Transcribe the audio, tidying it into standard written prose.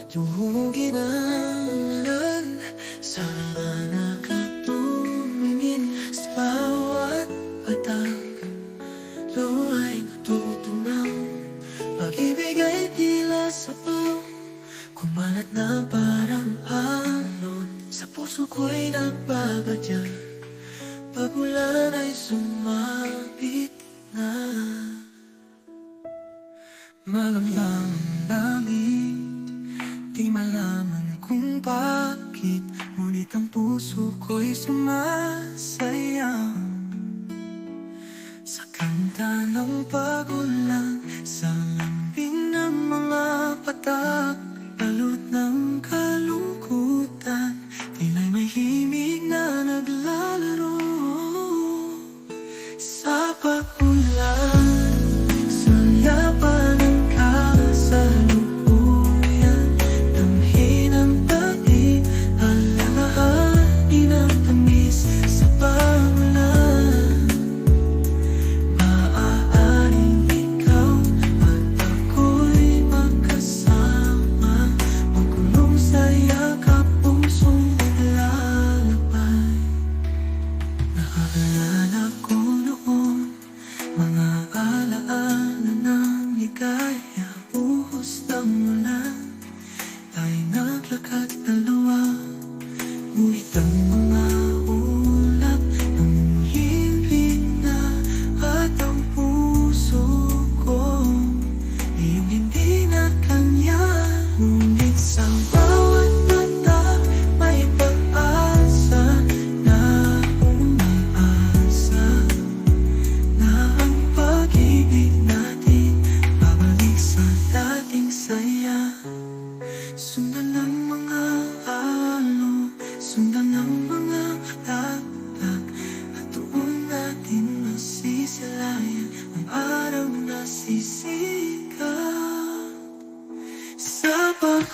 Yung ginanlan, sana nakatumingin sa bawat patag. Luhay natutunaw, pag-ibig ay tila sabaw, kumalat na parang alon. Sa puso ko'y nagbabadya, pag ulan ay sumapit na. Malamang ang langit, di malaman kung bakit, ngunit ang puso ko'y sumasaya sa kanta ng pag-ulan, sa lambing ng mga patak, balot ng kalungkutan, tila'y may himig na naglalaro sa pag-ulan. Sa yapan ng kasalukuyan, damhin ang tabi, alalahanin ang tamis sa pag-ulan. Maaaring ikaw at ako'y magkasama, magkulong sa yakap, pusong naglalakbay. Naaalala ko noon mga alaala ng ligaya, buhos ng ulan, tayo'y naglakad dalawa, ngunit ang mga ulap nanghihimik na, at ang puso ko iyong hindi na kanya. Ngunit sa bawat mata may pag-asa, na umaasa na ang pag-ibig natin babalik sa dating saya. Sundan ang mga alon, sundan ang mga dagdag, at doon natin masisilayan ang araw na sisikat sa pag